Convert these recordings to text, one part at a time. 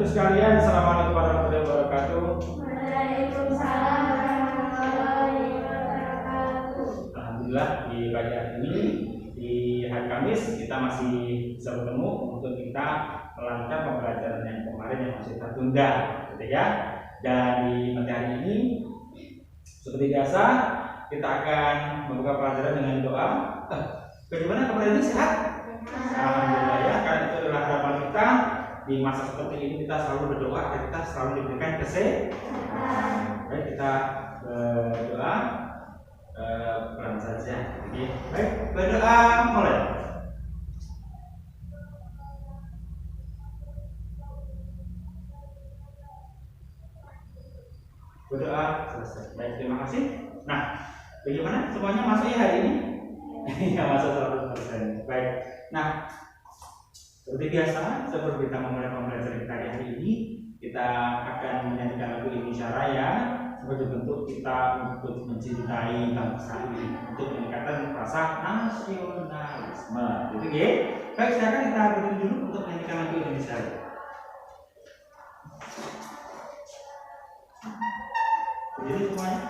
sekalian, assalamualaikum warahmatullahi wabarakatuh. Waalaikumsalam warahmatullahi wabarakatuh. Alhamdulillah di pagi hari ini, di hari Kamis, kita masih bisa bertemu untuk kita melanjutkan pembelajaran yang kemarin yang masih tertunda, gitu ya. Dan di pagi hari ini, seperti biasa, kita akan membuka pelajaran dengan doa. Bagaimana kemarin ini sehat? Alhamdulillah ya, karena itu adalah harapan kita. Di masa seperti ini kita selalu berdoa agar kita selalu diberikan kesehatan. Baik, kita berdoa pelan saja. Baik, berdoa mulai. Berdoa selesai. Baik, terima kasih. Nah, bagaimana semuanya masuk ya hari ini? Ya, masuk 100%. Baik. Nah, seperti biasa, sebelum kita memulai pembelajaran kita hari ini, kita akan menyanyikan lagu Indonesia Raya sebagai bentuk kita untuk mencintai bangsa ini, untuk meningkatkan rasa nasionalisme. Gitu ya. Baik, silakan kita berdiri dulu untuk menyanyikan lagu Indonesia Raya. Berdiri semuanya.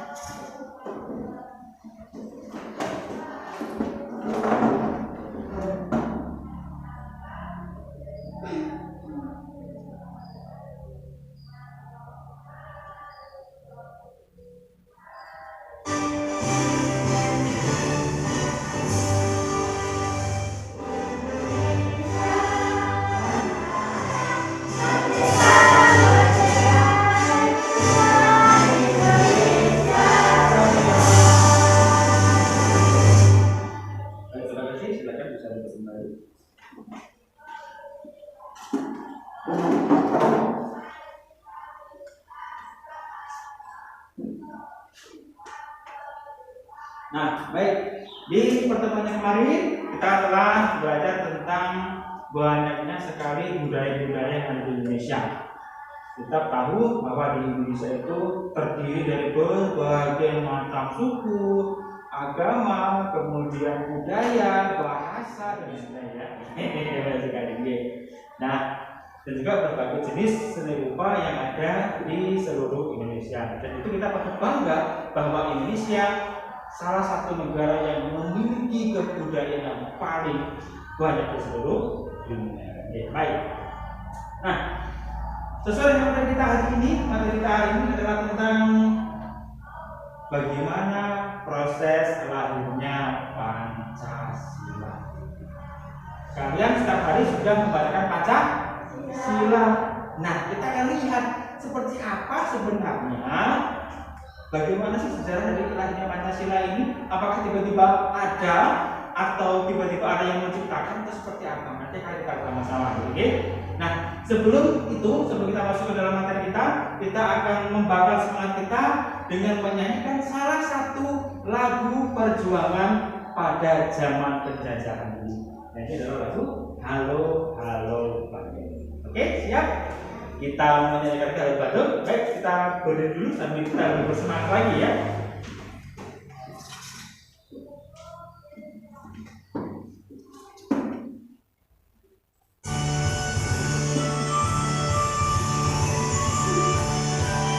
Nah, baik, di pertemuan yang kemarin kita telah belajar tentang banyaknya sekali budaya-budaya yang ada di Indonesia. Kita tahu bahwa di Indonesia itu terdiri dari berbagai macam suku, agama, kemudian budaya, bahasa, dan sebagainya. Nah, dan juga berbagai jenis seni rupa yang ada di seluruh Indonesia. Dan itu kita patut bangga bahwa Indonesia salah satu negara yang memiliki kebudayaan yang paling banyak di seluruh dunia. Baik. Nah, sesuai dengan materi kita hari ini adalah tentang bagaimana proses lahirnya Pancasila. Kalian setiap hari sudah membacakan Pancasila. Nah, kita akan lihat seperti apa sebenarnya. Bagaimana sih sejarah dari lahirnya Pancasila ini? Apakah tiba-tiba ada atau tiba-tiba ada yang menciptakan atau seperti apa? Nanti akan kita bersama-sama, oke? Nah, sebelum kita masuk ke dalam materi kita akan membakar semangat kita dengan menyanyikan salah satu lagu perjuangan pada zaman penjajahan ini. Nah, ini adalah lagu Halo Halo Bandung. Oke, siap? Kita menyanyikan Halo Bandung. Baik, kita berdiri dulu sambil kita bersemangat lagi ya.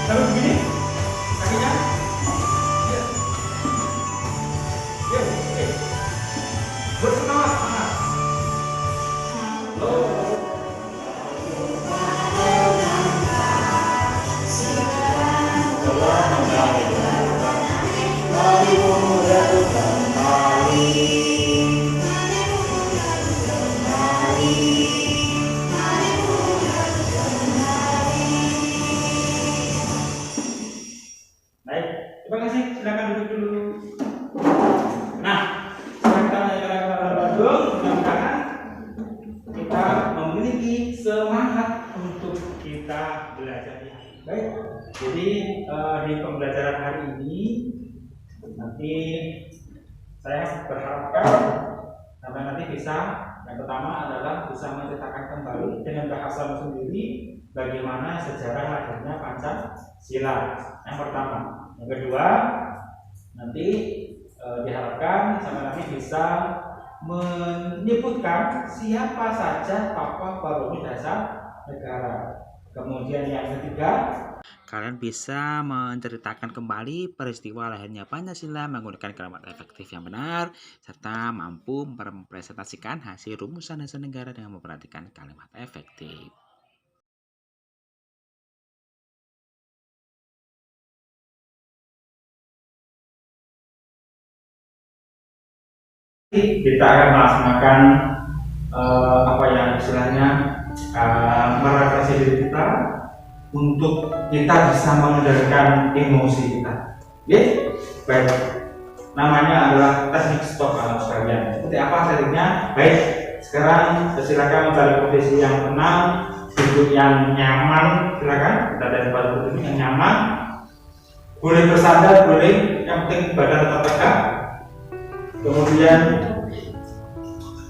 Lalu begini, kakinya. Ya. Yuk, oke. Bersemangat, semangat. Halo. Di pembelajaran hari ini nanti saya berharapkan sampai nanti bisa, yang pertama adalah bisa menceritakan kembali dengan bahasa sendiri bagaimana sejarah lahirnya Pancasila. Yang pertama, yang kedua nanti diharapkan sampai nanti bisa menyebutkan siapa saja tokoh Borobudur Dasar Negara. Kemudian yang ketiga, kalian bisa menceritakan kembali peristiwa lahirnya Pancasila menggunakan kalimat efektif yang benar, serta mampu mempresentasikan hasil rumusan dasar negara dengan memperhatikan kalimat efektif. kita akan melaksanakan apa yang istilahnya merefleksi diri kita untuk kita bisa mengendalikan emosi kita. Oke, baik. Namanya adalah teknik stop anak sekalian. Seperti apa tekniknya? Baik. Sekarang silakan mencari posisi yang tenang, duduk yang nyaman. Silakan kita dari pada posisi yang nyaman. Boleh bersandar, boleh. Yang penting badan tetap tegak. Kemudian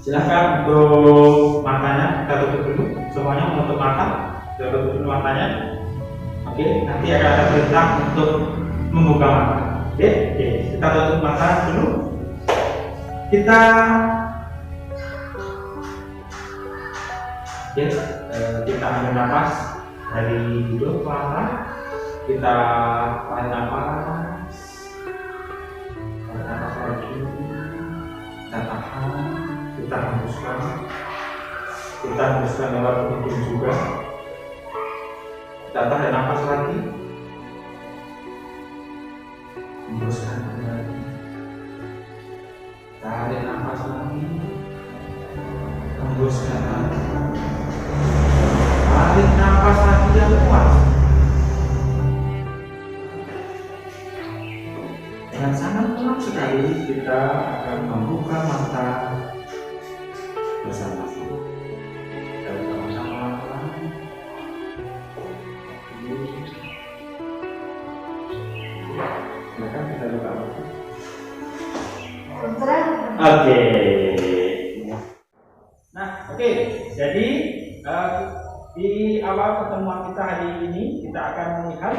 silakan untuk matanya kita tutup dulu. Semuanya menutup mata. Kita tutup dulu matanya. Oke, nanti akan ada perintah untuk membuka mata. Oke, kita tutup mata dulu. Kita ambil nafas dari hidung pelan-pelan. Kita tarik nafas. Tarik nafas lagi. Kita tahan. Kita hembuskan. Kita hembuskan lewat hidung juga. Kita tarik nafas lagi. Hembuskan lagi. Tarik nafas lagi. Hembuskan lagi. Tarik nafas lagi yang kuat. Dengan sangat pelan sekali kita akan membuka mata bersama-sama. Kita bersama-sama. Silakan kita buka mata. Oke. Nah, oke. Jadi di awal pertemuan kita hari ini kita akan melihat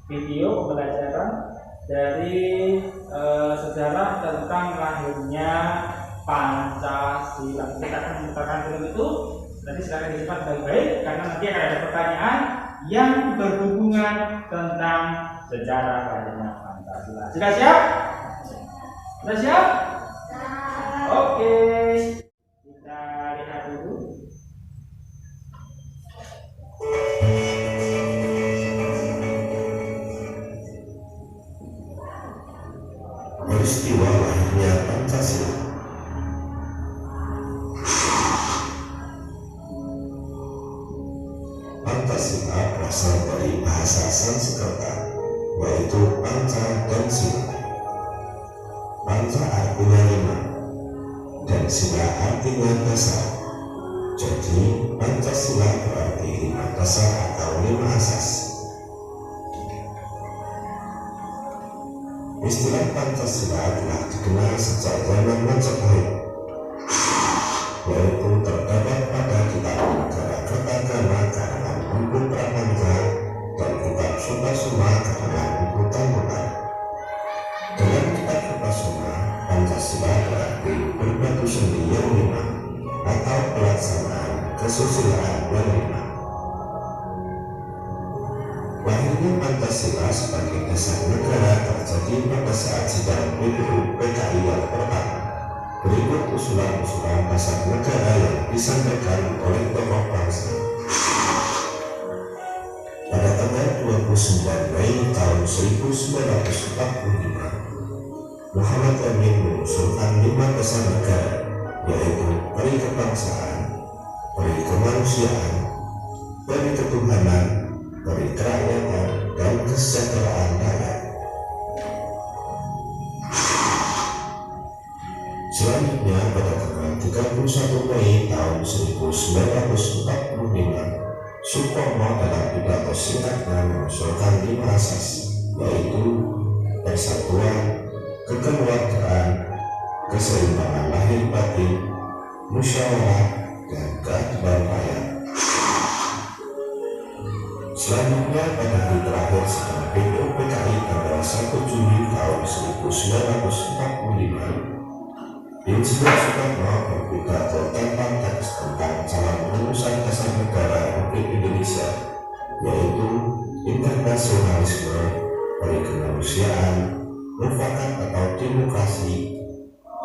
video pembelajaran dari sejarah tentang lahirnya Pancasila. Kita akan memutarkan film itu. Nanti silakan disimak baik-baik karena nanti akan ada pertanyaan yang berhubungan tentang sejarah lahirnya Pancasila. Sudah siap? Sudah siap? Oke. Kita lihat dulu. Peristiwa lahirnya Pancasila. Pancasila berasal dari bahasa Sanskerta, yaitu panca dan sila. Panca artinya 5 dan sila artinya dasar. Jadi Pancasila berarti 5 dasar atau 5 asas. Istilah Pancasila telah dikenal sejak zaman Majapahit, yaitu terdapat pada kitab Negara Kertagama karangan Empu Pramangga dan kitab Sutasoma karangan Empu Tambunan. Dalam kitab Sutasoma, Pancasila berarti berbatu sendi yang 5 atau pelaksanaan kesusilaan yang 5. Lahirnya Pancasila sebagai dasar negara terjadi pada saat sidang PBU PKI yang pertama. Berikut usulan-usulan dasar negara yang disampaikan oleh tokoh bangsa. Pada tanggal 29 Mei tahun 1945, Muhammad Emin mengusulkan 5 dasar negara, yaitu peri kebangsaan, peri kemanusiaan, peri ketuhanan, peri kerakyatan, dan kesejahteraan rakyat. Selanjutnya pada tanggal 31 Mei tahun 1945, Sukarno dalam pidato singkatnya mengusulkan 5 asas, yaitu persatuan, kekeluargaan, keseimbangan lahir batin, musyawarah, dan keadilan rakyat. Selanjutnya pada hari terakhir setelah PBU PKI tanggal 1 Juli tahun 1945, Insinyur Soekarno berpidato tentang teks tentang calon lulusan dasar negara Republik Indonesia kemanusiaan, mufakat atau demokrasi,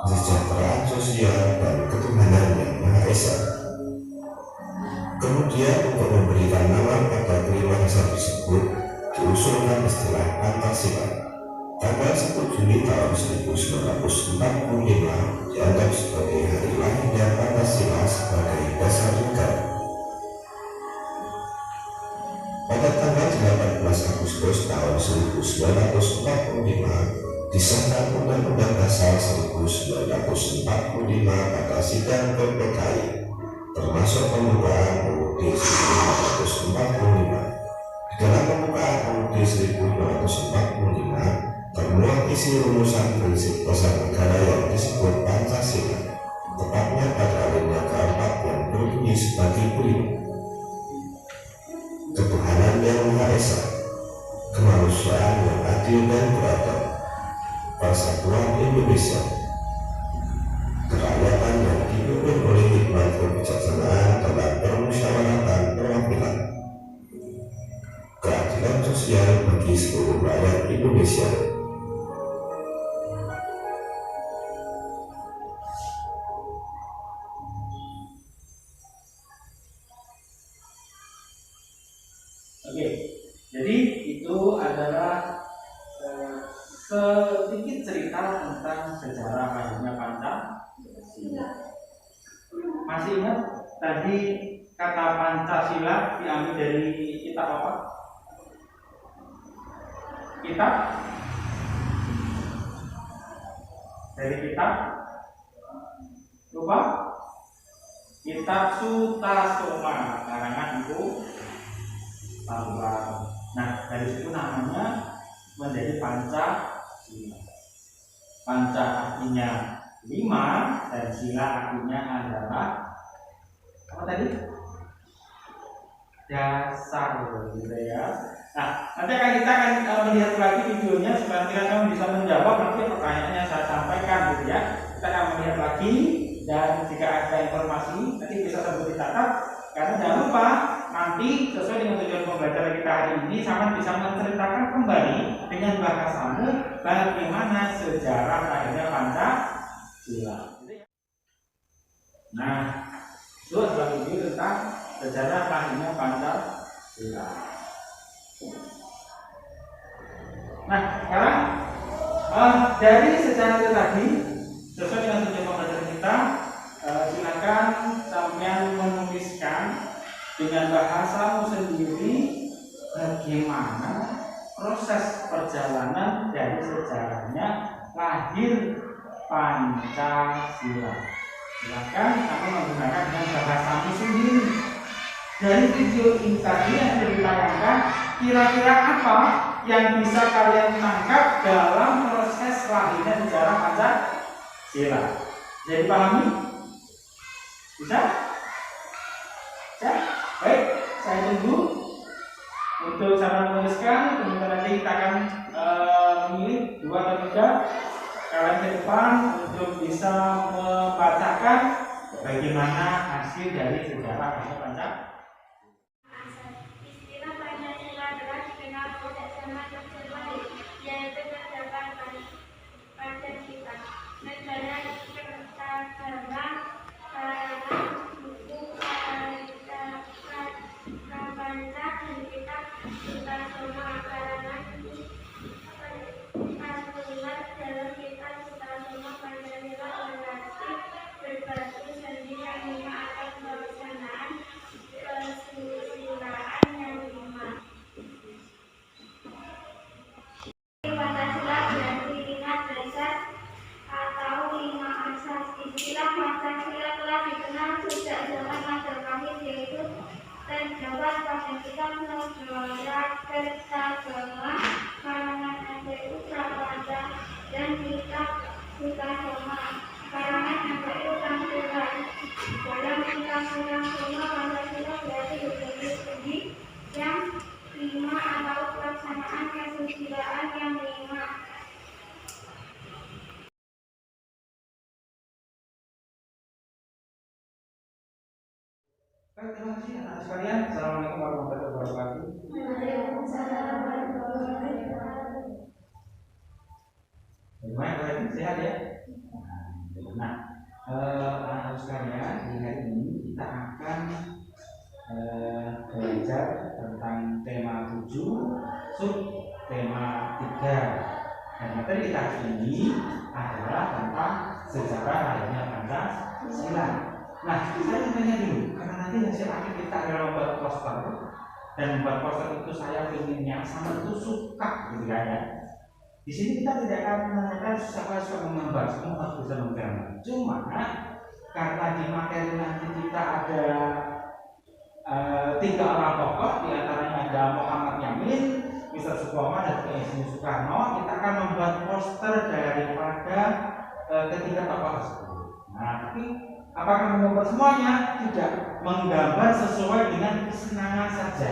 kesejahteraan sosial, dan ketuhanan yang Maha Esa. Kemudian untuk memberikan nama pada kelima dasar tersebut diusulkan istilah Pancasila. Tanggal 10 Juni tahun 1945 dianggap sebagai hari lahirnya Pancasila sebagai dasar negara. Pada tanggal 18 Agustus tahun 1945 disahkan Undang-Undang Dasar 1945 pada sidang PPKI, termasuk pembukaan UUD 1945. Di dalam pembukaan UUD 1945 termuat isi rumusan prinsip dasar negara yang disebut Pancasila, tepatnya pada alinea keempat yang berbunyi sebagai berikut: ketuhanan yang Maha Esa, kemanusiaan yang adil dan beradab, persatuan Indonesia, kerakyatan yang dipimpin oleh hikmat kebijaksanaan dalam permusyawaratan perwakilan, keadilan sosial bagi seluruh rakyat Indonesia. Oke, jadi itu adalah sedikit cerita tentang sejarah lahirnya Pancasila. Masih ingat tadi kata Pancasila diambil dari kitab apa? Kitab? Dari kitab? Lupa? Kitab Sutasoma, karangan Ibu Tarulan. Nah, dari situ namanya menjadi Pancasila. Panca artinya 5 dan sila artinya adalah apa tadi? Dasar, gitu ya. Nah, nanti kita akan melihat lagi videonya supaya kamu bisa menjawab nanti pertanyaan yang saya sampaikan, gitu ya. Kita akan melihat lagi, dan jika ada informasi nanti bisa sambil dicatat, karena jangan lupa nanti sesuai dengan tujuan pembelajaran kita hari ini sama bisa menceritakan kembali dengan bahasamu bagaimana sejarah lahirnya Pancasila. Nah, itu adalah video tentang sejarah lahirnya Pancasila. Nah, sekarang dari sejarah itu tadi sesuai dengan tujuan pembelajaran kita, silakan sampean menuliskan dengan bahasamu sendiri bagaimana proses perjalanan dari sejarahnya lahir Pancasila. Silakan kamu menggunakan dengan bahasamu sendiri. Dari video ini tadi yang sudah ditayangkan, kira-kira apa yang bisa kalian tangkap dalam proses lahirnya sejarah Pancasila? Jadi pahami? Bisa? Bisa? Baik, saya tunggu untuk sama menuliskan. Kemudian nanti kita akan memilih 2 atau 3 kalian ke depan untuk bisa membacakan bagaimana hasil dari sejarah Pancasila. Istilah Pancasila telah dikenal sejak zaman terbaik, yaitu terdapat Pancasila, negara kertagaraan, karangan buku Prapanca dan kitab Sutasoma, karangan Asulat. Dalam kitab Sutasoma, Pancasila berarti berbatu sendi yang 5 atas pelaksanaan kesusilaan yang 5. Pancasila berarti 5 dasar atau 5 asas. Istilah Pancasila telah dikenal sejak zaman Majapahit, yaitu terdapat pada kitab Negara Kertagama karangan MPU Prapanca dan kitab Sutasoma karangan MPU Tampilan. Dalam kitab Sutasoma, Pancasila berarti berbatu sendi yang 5 atau pelaksanaan kesusilaan yang 5. Baik, terima kasih anak sekalian. Assalamualaikum warahmatullahi wabarakatuh. Waalaikumsalam warahmatullahi wabarakatuh. anak-anak sekalian, di hari ini kita akan belajar tentang tema 7, sub tema 3. Dan materi kita hari ini adalah tentang sejarah lahirnya Pancasila. Nah, saya tanya dulu, karena nanti hasil akhir kita adalah membuat poster, dan membuat poster itu saya inginnya sama itu suka gitu kan ya. Di sini kita tidak akan menanyakan siapa suka menggambar, semua harus bisa menggambar. Cuma karena di materi nanti kita ada 3 orang tokoh, diantaranya ada Muhammad Yamin, Mr. Supomo, dan Insinyur Soekarno. Kita akan membuat poster daripada ketiga tokoh tersebut. Nah, tapi apakah menggambar semuanya? Tidak, menggambar sesuai dengan kesenangan saja.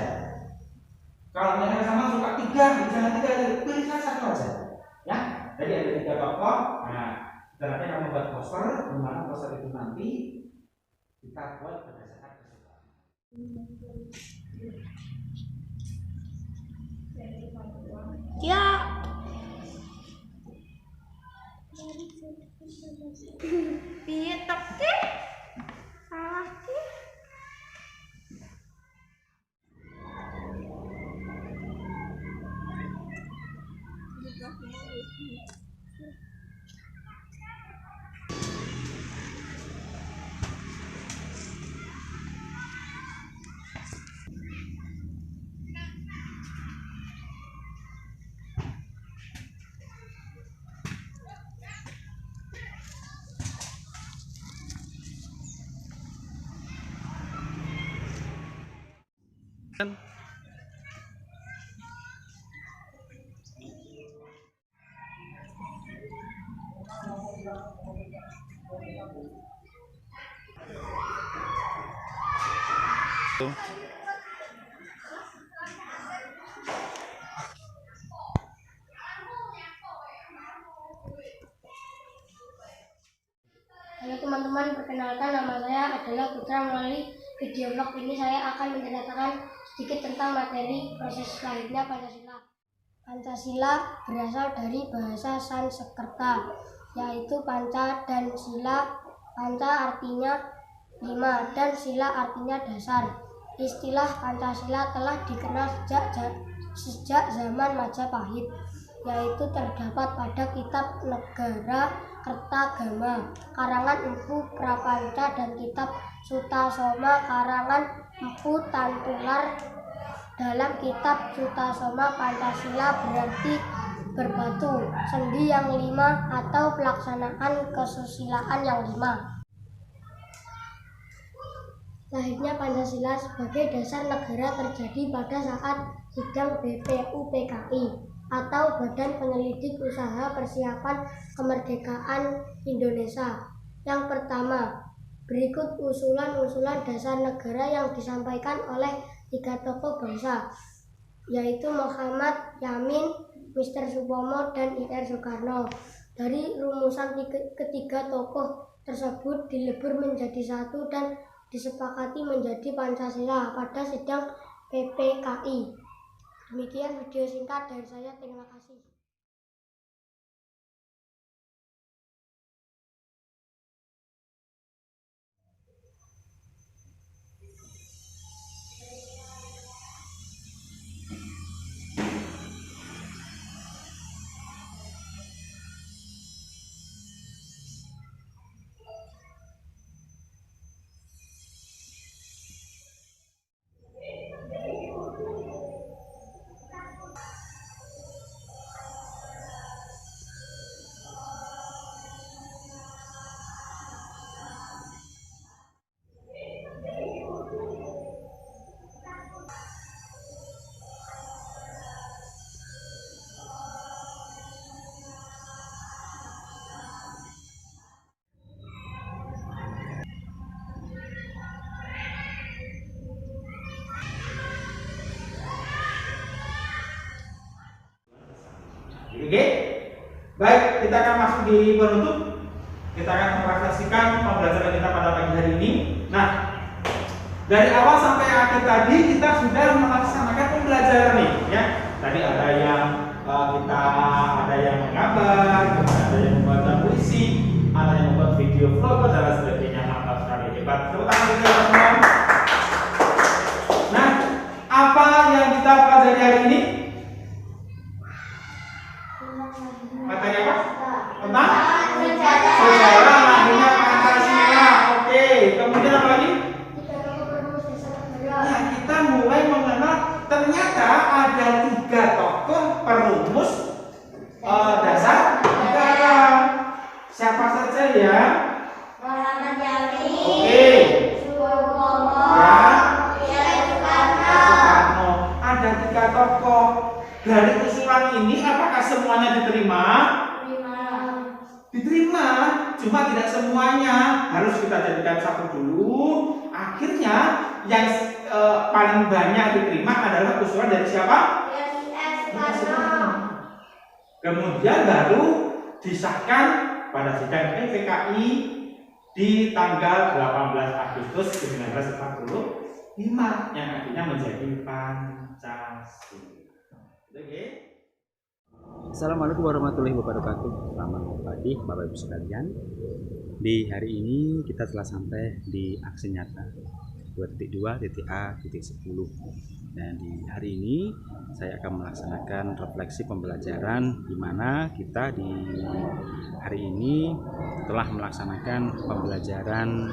Kalau misalnya sama suka 3, jangan 3, pilih satu aja. Ya, jadi ada 3 tokoh. Nah, kita nanti akan membuat poster, di mana poster itu nanti kita buat berdasarkan kesukaan. Ya. Piye teke? Salah ki. Halo teman-teman, perkenalkan nama saya adalah Putra. Melalui video vlog ini saya akan menceritakan sedikit tentang materi proses lahirnya Pancasila. Pancasila berasal dari bahasa Sanskerta, yaitu panca dan sila. Panca artinya 5 dan sila artinya dasar. Istilah Pancasila telah dikenal sejak zaman Majapahit, yaitu terdapat pada kitab Negara Kertagama karangan Empu Prapanca dan kitab Sutasoma karangan Empu Tantular. Dalam kitab Sutasoma, Pancasila berarti berbatu, sendi yang 5 atau pelaksanaan kesusilaan yang 5. Lahirnya Pancasila sebagai dasar negara terjadi pada saat sidang BPUPKI atau Badan Penyelidik Usaha Persiapan Kemerdekaan Indonesia. Yang pertama, berikut usulan-usulan dasar negara yang disampaikan oleh 3 tokoh bangsa, yaitu Muhammad Yamin, Mr. Supomo, dan Ir Soekarno. Dari rumusan ketiga tokoh tersebut dilebur menjadi satu dan disepakati menjadi Pancasila pada sidang PPKI. Demikian video singkat dari saya, terima kasih. Oke, baik, kita akan masuk di penutup. Kita akan merefleksikan pembelajaran kita pada pagi hari ini. Nah, dari awal sampai akhir tadi kita sudah melaksanakan pembelajaran nih, ya. Tadi ada yang menggambar, ada yang membaca puisi. ada yang membuat video vlogger dan lain sebagainya. Mantap sekali, hebat. Tepuk tangan untuk teman-teman. Nah, apa yang kita pelajari hari ini? Materi apa? Tentang sejarah lahirnya Pancasila. Oke, kemudian apa lagi? Ya, kita mulai mengenal ternyata ada 3 tokoh perumus dasar negara. Siapa saja ya? Oke. Ya. Soekarno. Ada 3 tokoh. Dari usulan ini apakah semuanya diterima? Diterima, cuma tidak semuanya. Harus kita jadikan satu dulu. Akhirnya yang paling banyak diterima adalah usulan dari siapa? Kemudian baru disahkan pada sidang PPKI di tanggal 18 Agustus 1945 yang akhirnya menjadi Pancasila. Oke. Assalamualaikum warahmatullahi wabarakatuh. Selamat pagi Bapak Ibu sekalian. Di hari ini kita telah sampai di aksi nyata 2.2.A.10. Dan di hari ini saya akan melaksanakan refleksi pembelajaran di mana kita di hari ini telah melaksanakan pembelajaran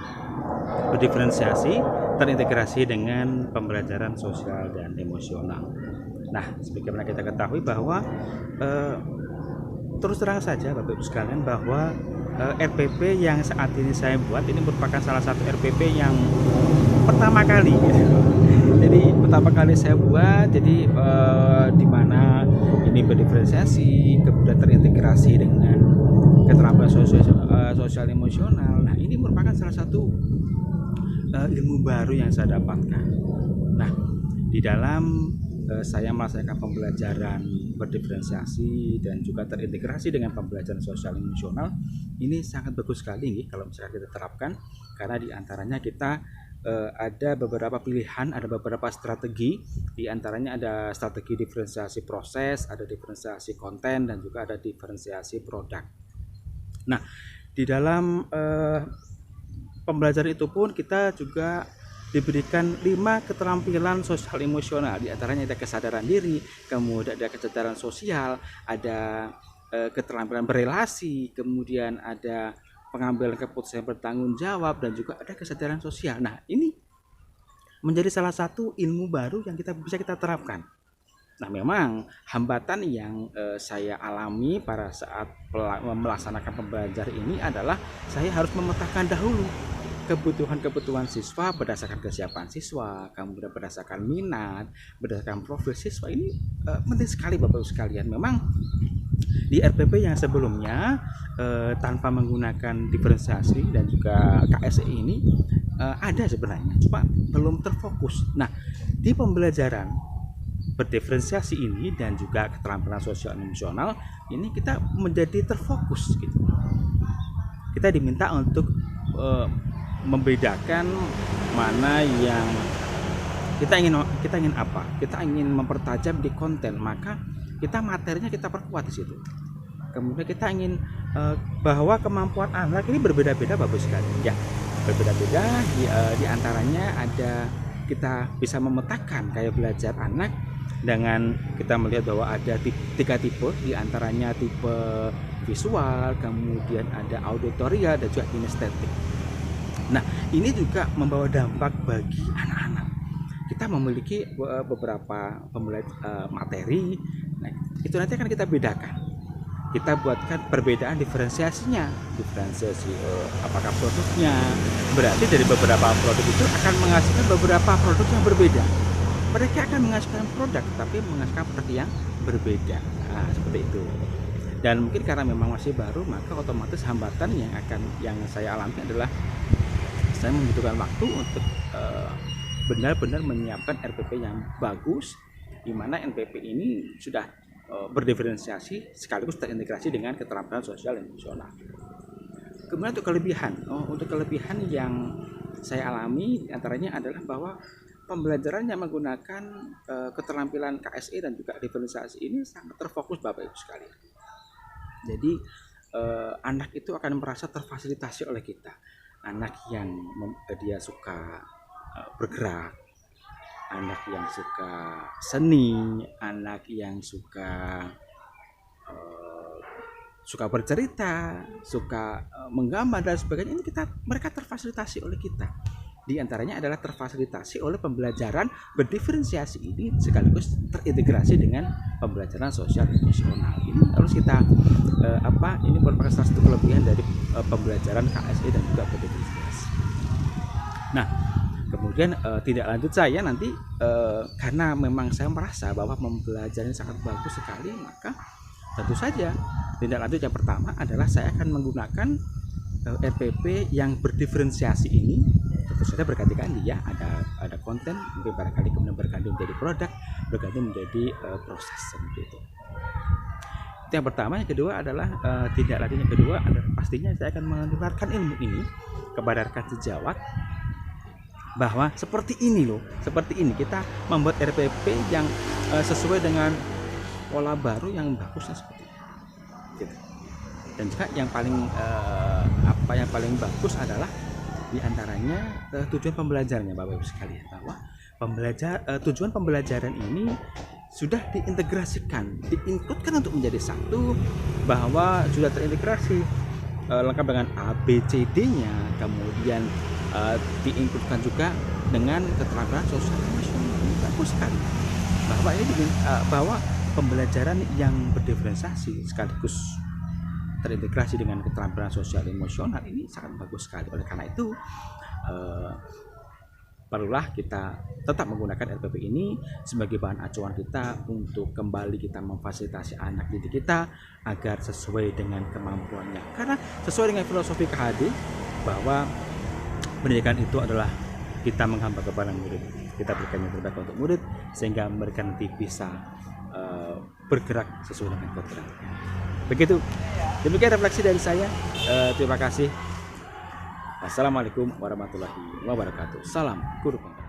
berdiferensiasi terintegrasi dengan pembelajaran sosial dan emosional. Nah, sebagaimana kita ketahui bahwa terus terang saja Bapak Ibu sekalian bahwa RPP yang saat ini saya buat ini merupakan salah satu RPP yang pertama kali gitu. Jadi pertama kali saya buat, jadi di mana ini berdiferensiasi, kemudian terintegrasi dengan keterampilan sosial emosional. Nah, ini merupakan salah satu ilmu baru yang saya dapatkan. Nah, di dalam saya melaksanakan pembelajaran berdiferensiasi dan juga terintegrasi dengan pembelajaran sosial emosional, ini sangat bagus sekali nih kalau misalnya kita terapkan, karena diantaranya kita ada beberapa pilihan, ada beberapa strategi, diantaranya ada strategi diferensiasi proses, ada diferensiasi konten, dan juga ada diferensiasi produk. Nah, di dalam pembelajaran itu pun kita juga diberikan 5 keterampilan sosial emosional. Di antaranya ada kesadaran diri, kemudian ada kesadaran sosial, ada keterampilan berelasi, kemudian ada pengambilan keputusan yang bertanggung jawab, dan juga ada kesadaran sosial. Nah, ini menjadi salah satu ilmu baru yang bisa kita terapkan. Nah, memang hambatan yang saya alami pada saat melaksanakan pembelajaran ini adalah saya harus memetakan dahulu kebutuhan siswa berdasarkan kesiapan siswa, kemudian berdasarkan minat, berdasarkan profil siswa. Ini penting sekali Bapak Ibu sekalian. Memang di RPP yang sebelumnya tanpa menggunakan diferensiasi dan juga KSE ini ada sebenarnya, cuma belum terfokus. Nah, di pembelajaran berdiferensiasi ini dan juga keterampilan sosial emosional ini kita menjadi terfokus gitu. Kita diminta untuk membedakan mana yang kita ingin apa. Kita ingin mempertajam di konten, maka kita materinya kita perkuat di situ. Kemudian kita ingin bahwa kemampuan anak ini berbeda-beda Bapak sekalian. Ya, berbeda-beda. Di antaranya ada kita bisa memetakan kayak belajar anak dengan kita melihat bahwa ada 3 tipe, di antaranya tipe visual, kemudian ada auditorial, dan juga kinestetik. Nah, ini juga membawa dampak bagi anak-anak. Kita memiliki beberapa materi. Nah, itu nanti akan kita bedakan. Kita buatkan perbedaan diferensiasinya. Diferensiasi apakah produknya. Berarti dari beberapa produk itu akan menghasilkan beberapa produk yang berbeda. Mereka akan menghasilkan produk, tapi menghasilkan produk yang berbeda. Nah, seperti itu. Dan mungkin karena memang masih baru, maka otomatis hambatan yang saya alami adalah saya membutuhkan waktu untuk benar-benar menyiapkan RPP yang bagus, di mana NPP ini sudah berdiferensiasi sekaligus terintegrasi dengan keterampilan sosial emosional. Kemudian untuk kelebihan yang saya alami antaranya adalah bahwa pembelajaran yang menggunakan keterampilan KSE dan juga diferensiasi ini sangat terfokus Bapak Ibu sekalian. Jadi anak itu akan merasa terfasilitasi oleh kita. Anak yang dia suka bergerak, anak yang suka seni, anak yang suka bercerita, suka menggambar dan sebagainya, ini mereka terfasilitasi oleh kita. Di antaranya adalah terfasilitasi oleh pembelajaran berdiferensiasi ini sekaligus terintegrasi dengan pembelajaran sosial emosional. Ini harus kita ini merupakan salah satu kelebihan dari pembelajaran KSE dan juga berdiferensiasi. Nah, kemudian tidak lanjut saya nanti karena memang saya merasa bahwa pembelajaran sangat bagus sekali, maka tentu saja tindak lanjut yang pertama adalah saya akan menggunakan RPP yang berdiferensiasi ini. Tentu saja berganti-ganti ya, ada konten, mungkin barangkali kemudian berganti menjadi produk, berganti menjadi proses seperti itu. Itu yang pertama. Yang kedua adalah tindak lanjut yang kedua adalah pastinya saya akan menularkan ilmu ini kepada rekan sejawat bahwa seperti ini loh, seperti ini kita membuat RPP yang sesuai dengan pola baru yang bagusnya seperti itu. Gitu. Dan juga yang paling bagus adalah diantaranya tujuan pembelajarannya, Bapak Ibu sekalian, bahwa tujuan pembelajaran ini sudah diintegrasikan, diinkludkan untuk menjadi satu, bahwa sudah terintegrasi lengkap dengan ABCD-nya, kemudian diinkludkan juga dengan keterampilan sosial emosional. Bagus sekali bahwa pembelajaran yang berdiferensiasi sekaligus terintegrasi dengan keterampilan sosial emosional ini sangat bagus sekali. Oleh karena itu perlulah kita tetap menggunakan RPP ini sebagai bahan acuan kita untuk kembali kita memfasilitasi anak didik kita agar sesuai dengan kemampuannya. Karena sesuai dengan filosofi KHD bahwa pendidikan itu adalah kita menghamba kepada murid, kita berikan yang terbaik untuk murid sehingga mereka nanti bisa bergerak sesuai dengan kodratnya. Begitu. Demikian refleksi dari saya. Terima kasih. Wassalamualaikum warahmatullahi wabarakatuh. Salam Guru Penggerak.